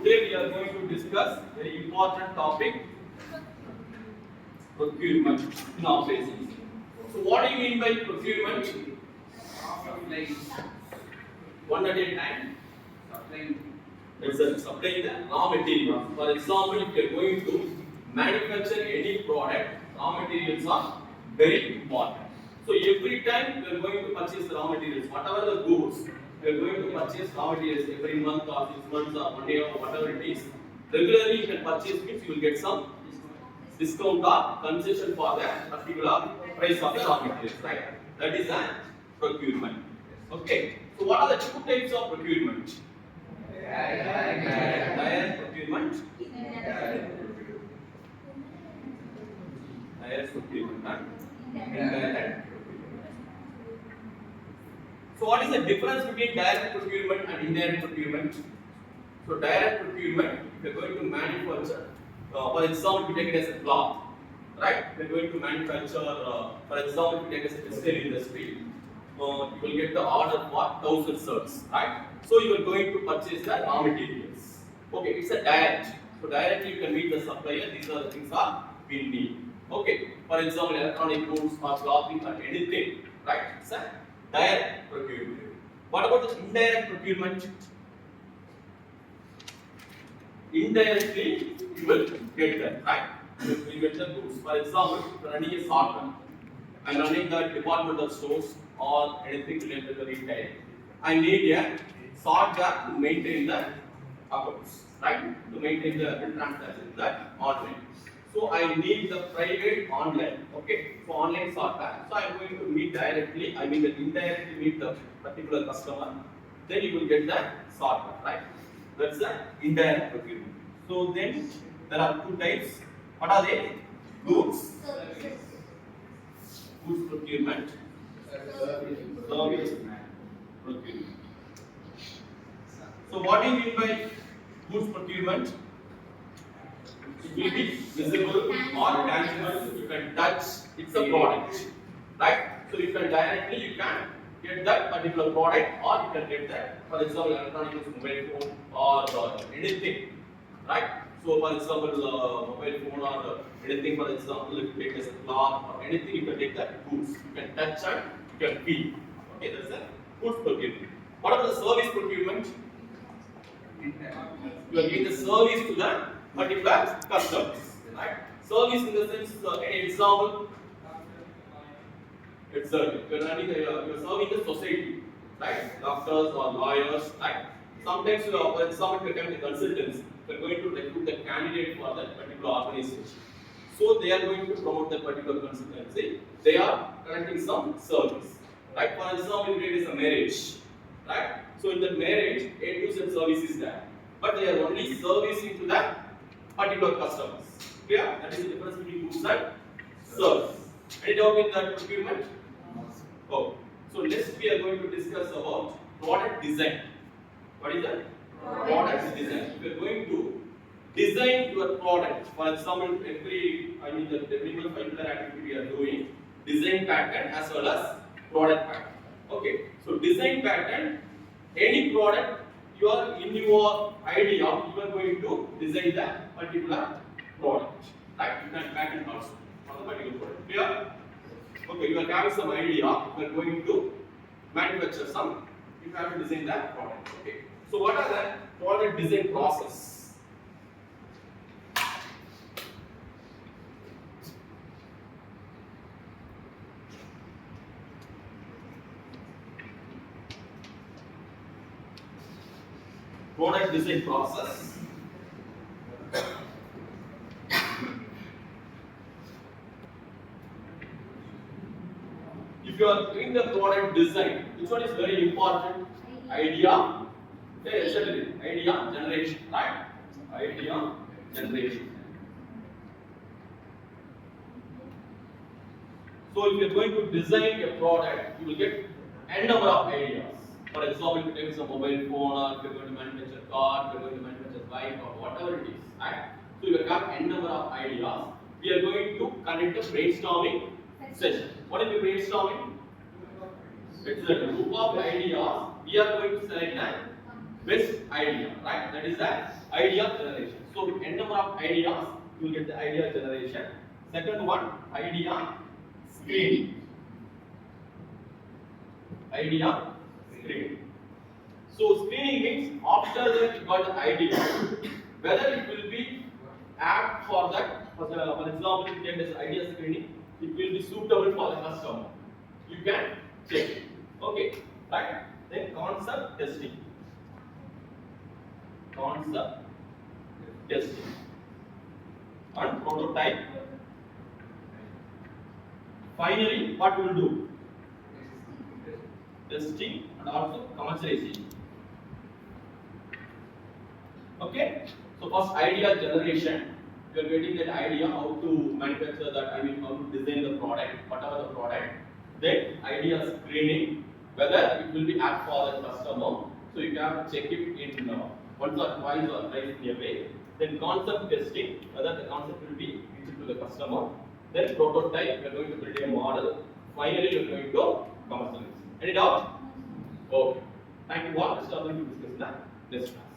Today we are going to discuss very important topic, procurement in operations. So what do you mean by procurement? Like one at a time. Supplying the raw materials. For example, if you are going to manufacture any product, raw materials are very important. So every time you are going to purchase the raw materials, whatever the goods, you are going to purchase raw materials every month or 6 months or 1 year or whatever it is. Regularly you can purchase means you will get some discount or concession for the particular price of the raw materials, right? That is a procurement. Okay. So what are the two types of procurement? Direct procurement. Direct procurement and indirect procurement. So what is the difference between direct procurement and indirect procurement? So direct procurement, if you are going to manufacture, for example, we take it as a cloth, right? We are going to manufacture, for example, we take it as a textile industry. You will get the order for 1000 shirts, right? So you are going to purchase the raw materials. Okay, it's a direct. So directly you can meet the supplier. These are the things that we need. Okay, for example, electronic goods or clothing or anything, right? It's a direct procurement. What about the indirect procurement? Indirectly, you will get that, right? You will get the goods. For example, running a sorter. I'm running the departmental stores or anything related to retail. I need a sorter to maintain the accounts, right? To maintain the transactions that online. So I need the private online, okay? So online sorter. So I'm going to meet directly. I mean, indirectly meet the particular customer. Then you will get the sorter, right? That's the indirect procurement. So then there are two types. What are they? Goods. Goods procurement. Service procurement. So what do you mean by goods procurement? It will be visible or tangible. You can touch. It's a product, right? So you can directly get that particular product, or you can get that, for example, electronic mobile phone or anything, right? So for example, mobile phone or anything, for example, if you take as a cloth or anything, you can take that goods. You can touch and you can feel. Okay, that's the goods procurement. What about the service procurement? You are giving the service to the particular customers, right? Service in the sense, an example. It's serving. You're serving the society, right? Doctors or lawyers, right? Sometimes for example, you can be consultants. They're going to recruit the candidate for that particular organization. So they are going to promote that particular consultancy. They are conducting some service, right? For example, it is a marriage, right? So in the marriage, A to Z service is there, but they are only servicing to that particular customers. Clear? That is the difference between goods and service. Any doubt in that procurement? Oh, so next we are going to discuss about product design. What is that? Product design. We are going to design your product. For example, every month particular activity we are doing design pattern as well as product pattern. Okay, so design pattern. Any product you are in your idea, you are going to design that particular product. Right? You can pattern also for the particular product. Clear? Okay, you are having some idea, you are going to manufacture some, you have to design that product. Okay. So what are the product design process? Product design process. If you are doing the product design, which one is very important? Idea, idea generation, right? Idea generation. So if you are going to design a product, you will get n number of ideas. For example, if you take a mobile phone, or if you are going to manufacture a car, if you are going to manufacture a bike, or whatever it is, right? So you will have n number of ideas. We are going to conduct a brainstorming session. What is the brainstorming? It's a group of ideas. We are going to select best idea, right? That is the idea generation. So with n number of ideas, you will get the idea generation. Second one, idea screening. Idea screening. So screening means after that you got the idea, whether it will be apt for that. For example, if you take this idea screening, it will be suitable for the customer. You can check it. Okay, right? Then concept testing. Concept testing and prototype. Finally, what we will do? Testing and also commercialization. Okay, so first idea generation. You are getting that idea how to manufacture that. I mean, how to design the product, whatever the product. Then idea screening, whether it will be apt for the customer. So you can check it in once or twice or thrice in a way. Then concept testing, whether the concept will be reached to the customer. Then prototype, we are going to build a model. Finally, we are going to commercialize. Any doubt? Okay. Thank you all. Let's start going to discuss that next time.